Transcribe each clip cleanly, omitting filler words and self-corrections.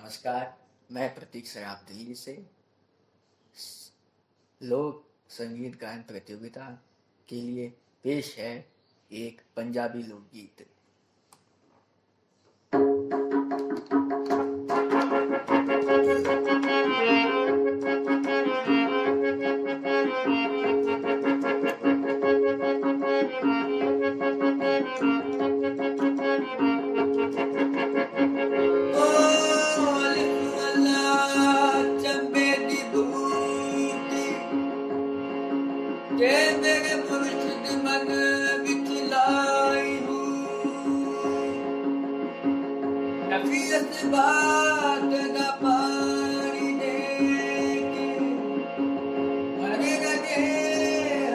नमस्कार। मैं प्रतीक सराफ दिल्ली से लोक संगीत गायन प्रतियोगिता के लिए पेश है एक पंजाबी लोकगीत। मेरे मुर्शिद मन विच लाई हूँ नफीस बात न पानी दे के हर गजे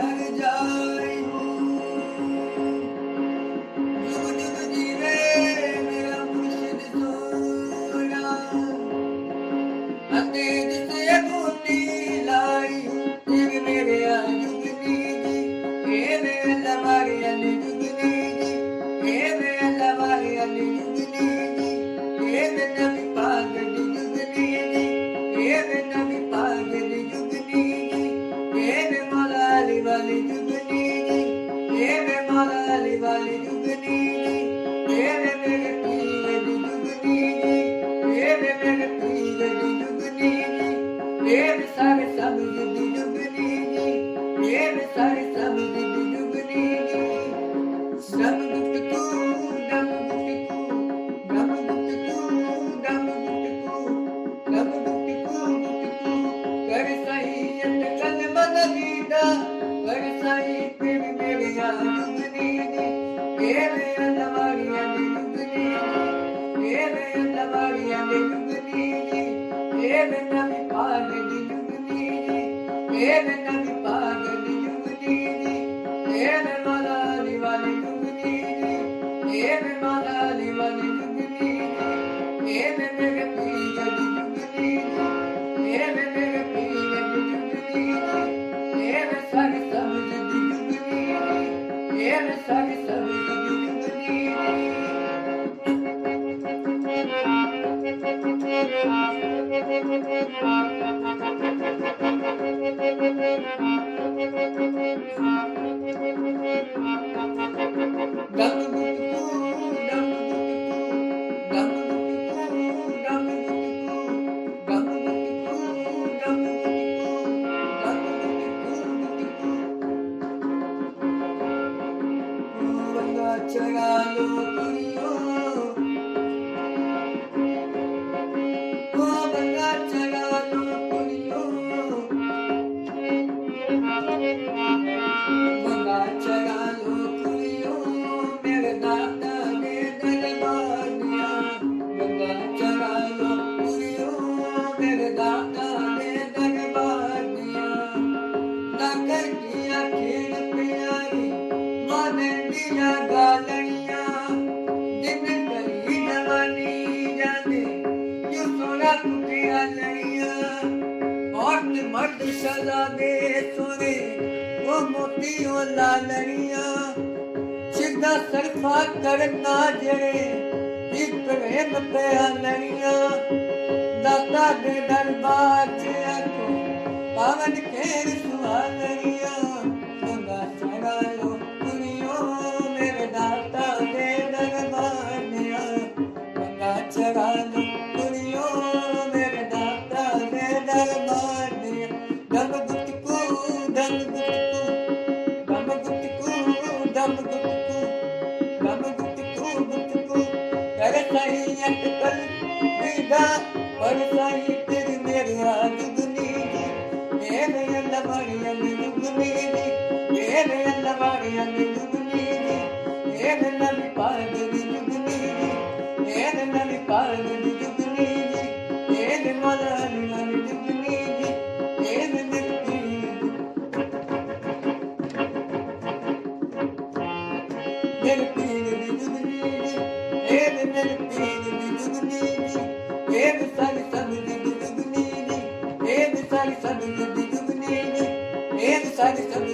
हर जाई हूँ जुग जुग जीवे मेरा मुर्शिद सोना अते जिसे बूटी लाई हूँ तेरे मेरे आजू सरफा करना जड़े प्रेम प्यालिया दाता दे दरबार को पावन खेर सुहालिया गंगा चढ़ा लो कुड़ियों मेरे दाता दे दरबार गंगा चढ़ा लो कुड़ियों मेरे दाता दे दरबार दम गुटकू दम गुटकू दम गुटकू दम गुटकू Sabe